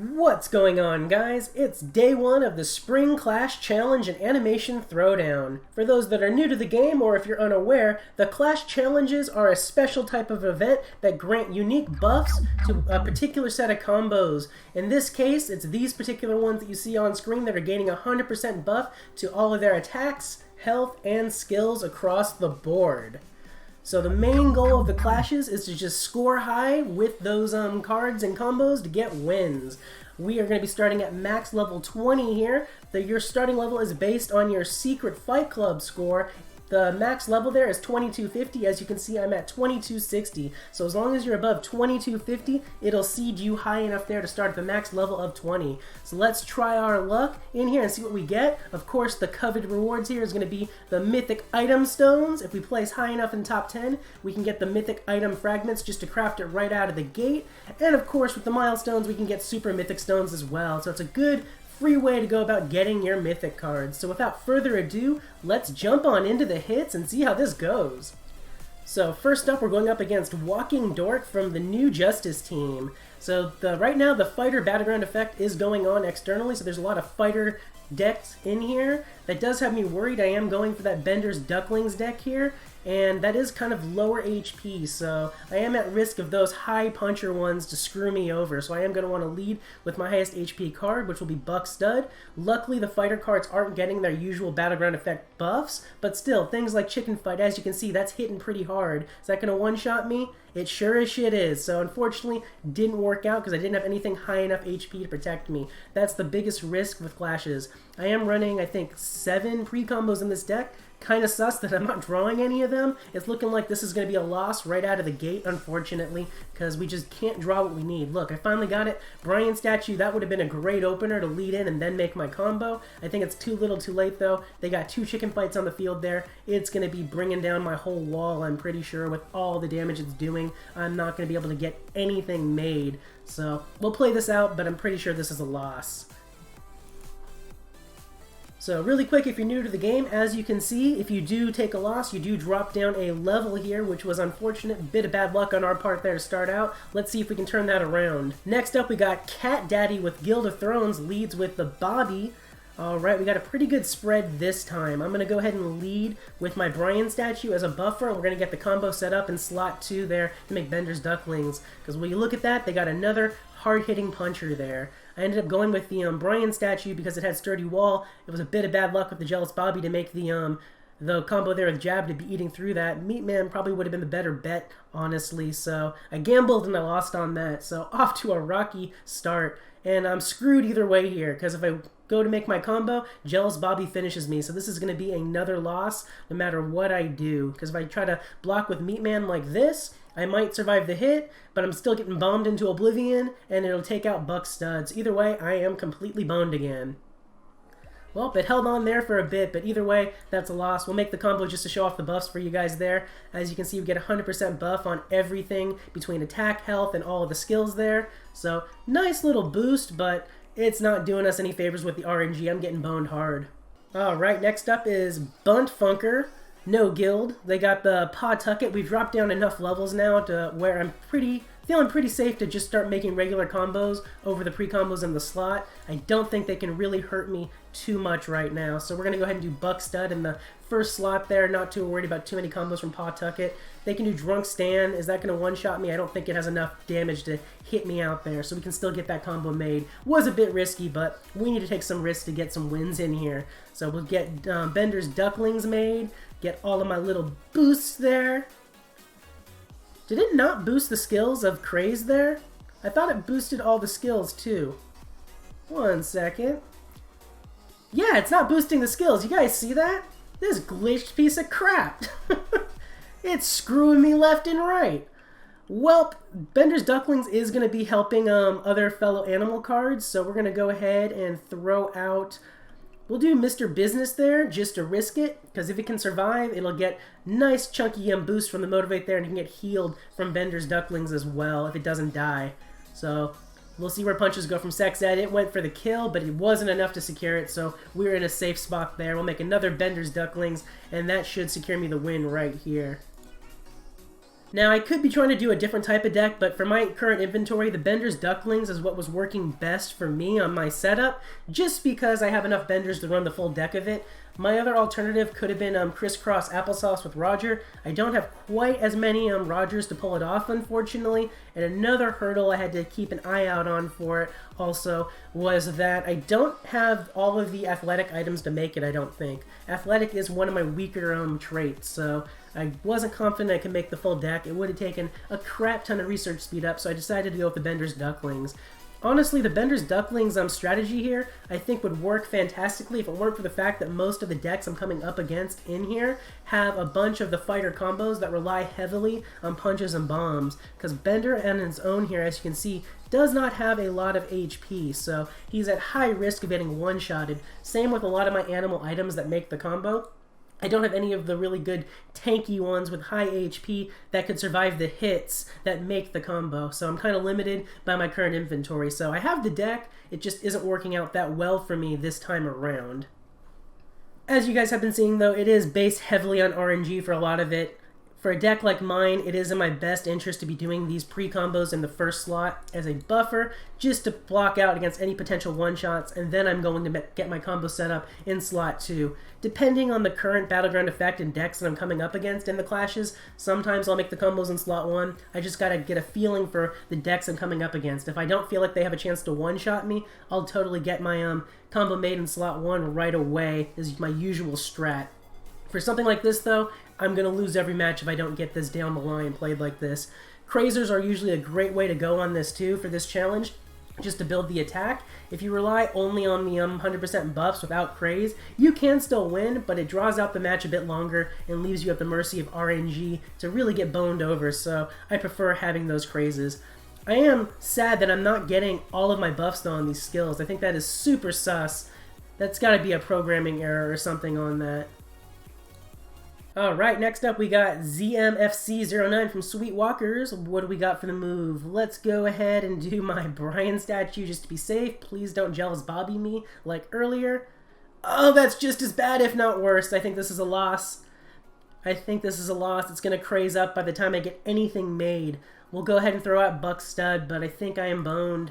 What's going on, guys? It's day one of the Spring Clash Challenge and Animation Throwdown. For those that are new to the game, or if you're unaware, the Clash Challenges are a special type of event that grant unique buffs to a particular set of combos. In this case, it's these particular ones that you see on screen that are gaining 100% buff to all of their attacks, health, and skills across the board. So the main goal of the clashes is to just score high with those cards and combos to get wins. We are going to be starting at max level 20 here. Your starting level is based on your secret Fight Club score. The max level there is 2250. As you can see, I'm at 2260. So as long as you're above 2250, it'll seed you high enough there to start at the max level of 20. So let's try our luck in here and see what we get. Of course, the coveted rewards here is going to be the mythic item stones. If we place high enough in top 10, we can get the mythic item fragments just to craft it right out of the gate. And of course, with the milestones, we can get super mythic stones as well. So it's a good free way to go about getting your mythic cards. So without further ado, let's jump on into the hits and see how this goes. So first up, we're going up against Walking Dork from the new Justice team. So right now, the fighter battleground effect is going on externally, so there's a lot of fighter decks in here. That does have me worried. I am going for that Bender's Ducklings deck here, and that is kind of lower HP, so I am at risk of those high puncher ones to screw me over. So I am going to want to lead with my highest HP card, which will be Buck Stud. Luckily, the fighter cards aren't getting their usual battleground effect buffs, but still, things like Chicken Fight, as you can see, that's hitting pretty hard. Is that going to one-shot me? It sure as shit is. So unfortunately, didn't work out because I didn't have anything high enough HP to protect me. That's the biggest risk with clashes. I am running, I think, 7 pre-combos in this deck. Kind of sus that I'm not drawing any of them. It's looking like this is going to be a loss right out of the gate, unfortunately, because we just can't draw what we need. Look, I finally got it. Brian Statue, that would have been a great opener to lead in and then make my combo. I think it's too little too late, though. They got 2 chicken fights on the field there. It's going to be bringing down my whole wall, I'm pretty sure, with all the damage it's doing. I'm not going to be able to get anything made. So we'll play this out, but I'm pretty sure this is a loss. So really quick, if you're new to the game, as you can see, if you do take a loss, you do drop down a level here, which was unfortunate. Bit of bad luck on our part there to start out. Let's see if we can turn that around. Next up, we got Cat Daddy with Guild of Thrones leads with the Bobby. Alright, we got a pretty good spread this time. I'm going to go ahead and lead with my Brian Statue as a buffer. We're going to get the combo set up in slot 2 there to make Bender's Ducklings. Because when you look at that, they got another hard-hitting puncher there. I ended up going with the Brian Statue because it had Sturdy Wall. It was a bit of bad luck with the Jealous Bobby to make the combo there with Jab to be eating through that. Meatman probably would have been the better bet, honestly. So I gambled and I lost on that. So off to a rocky start. And I'm screwed either way here because if I go to make my combo, Jealous Bobby finishes me. So this is going to be another loss no matter what I do. Because if I try to block with Meatman like this, I might survive the hit, but I'm still getting bombed into oblivion, and it'll take out Buck Studs. Either way, I am completely boned again. Well, it held on there for a bit, but either way, that's a loss. We'll make the combo just to show off the buffs for you guys there. As you can see, we get 100% buff on everything between attack, health, and all of the skills there. So, nice little boost, but it's not doing us any favors with the RNG. I'm getting boned hard. Alright, next up is Bunt Funker. No guild. They got the Pawtucket. We've dropped down enough levels now to where I'm feeling pretty safe to just start making regular combos over the pre-combos in the slot. I don't think they can really hurt me too much right now. So we're going to go ahead and do Buck Stud in the first slot there. Not too worried about too many combos from Pawtucket. They can do Drunk Stan. Is that going to one-shot me? I don't think it has enough damage to hit me out there. So we can still get that combo made. Was a bit risky, but we need to take some risks to get some wins in here. So we'll get Bender's Ducklings made. Get all of my little boosts there. Did it not boost the skills of Craze there? I thought it boosted all the skills too. One second. Yeah, it's not boosting the skills. You guys see that? This glitched piece of crap. It's screwing me left and right. Well, Bender's Ducklings is going to be helping other fellow animal cards, so we're going to go ahead and throw out... We'll do Mr. Business there just to risk it, because if it can survive, it'll get nice chunky boost from the Motivate there, and it can get healed from Bender's Ducklings as well if it doesn't die. So we'll see where punches go from Sex Ed. It went for the kill, but it wasn't enough to secure it, so we're in a safe spot there. We'll make another Bender's Ducklings, and that should secure me the win right here. Now, I could be trying to do a different type of deck, but for my current inventory, the Bender's Ducklings is what was working best for me on my setup, just because I have enough Benders to run the full deck of it. My other alternative could have been Crisscross Applesauce with Roger. I don't have quite as many Rogers to pull it off, unfortunately, and another hurdle I had to keep an eye out on for it also was that I don't have all of the athletic items to make it, I don't think. Athletic is one of my weaker traits, so I wasn't confident I could make the full deck. It would have taken a crap ton of research speed up, so I decided to go with the Bender's Ducklings. Honestly, the Bender's Ducklings strategy here I think would work fantastically if it weren't for the fact that most of the decks I'm coming up against in here have a bunch of the fighter combos that rely heavily on punches and bombs, because Bender on his own here, as you can see, does not have a lot of HP, so he's at high risk of getting one-shotted. Same with a lot of my animal items that make the combo. I don't have any of the really good tanky ones with high HP that could survive the hits that make the combo, so I'm kind of limited by my current inventory. So I have the deck, it just isn't working out that well for me this time around. As you guys have been seeing though, it is based heavily on RNG for a lot of it. For a deck like mine, it is in my best interest to be doing these pre-combos in the first slot as a buffer, just to block out against any potential one-shots, and then I'm going to get my combo set up in slot 2. Depending on the current battleground effect and decks that I'm coming up against in the clashes, sometimes I'll make the combos in slot 1. I just gotta get a feeling for the decks I'm coming up against. If I don't feel like they have a chance to one-shot me, I'll totally get my combo made in slot 1 right away, is my usual strat. For something like this though, I'm going to lose every match if I don't get this down the line played like this. Crazers are usually a great way to go on this too for this challenge, just to build the attack. If you rely only on the 100% buffs without Craze, you can still win, but it draws out the match a bit longer and leaves you at the mercy of RNG to really get boned over, so I prefer having those Crazes. I am sad that I'm not getting all of my buffs though on these skills. I think that is super sus. That's got to be a programming error or something on that. Alright, next up we got ZMFC09 from Sweet Walkers. What do we got for the move? Let's go ahead and do my Brian statue just to be safe. Please don't Jealous Bobby me like earlier. Oh, that's just as bad, if not worse. I think this is a loss. It's going to craze up by the time I get anything made. We'll go ahead and throw out Buck Stud, but I think I am boned.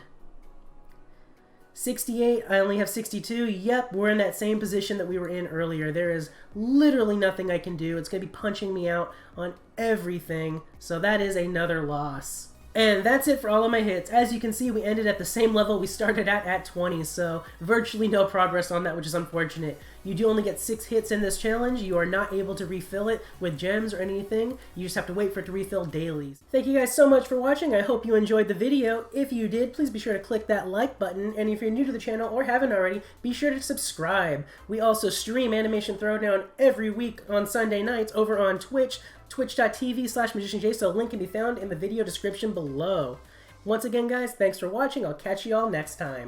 68, I only have 62. Yep, we're in that same position that we were in earlier. There is literally nothing I can do. It's going to be punching me out on everything, so that is another loss. And that's it for all of my hits. As you can see, we ended at the same level we started at 20, so virtually no progress on that, which is unfortunate. You do only get 6 hits in this challenge. You are not able to refill it with gems or anything. You just have to wait for it to refill daily. Thank you guys so much for watching. I hope you enjoyed the video. If you did, please be sure to click that like button, and if you're new to the channel or haven't already, be sure to subscribe. We also stream Animation Throwdown every week on Sunday nights over on Twitch, twitch.tv/MagicianJ, so a link can be found in the video description below. Once again, guys, thanks for watching. I'll catch you all next time.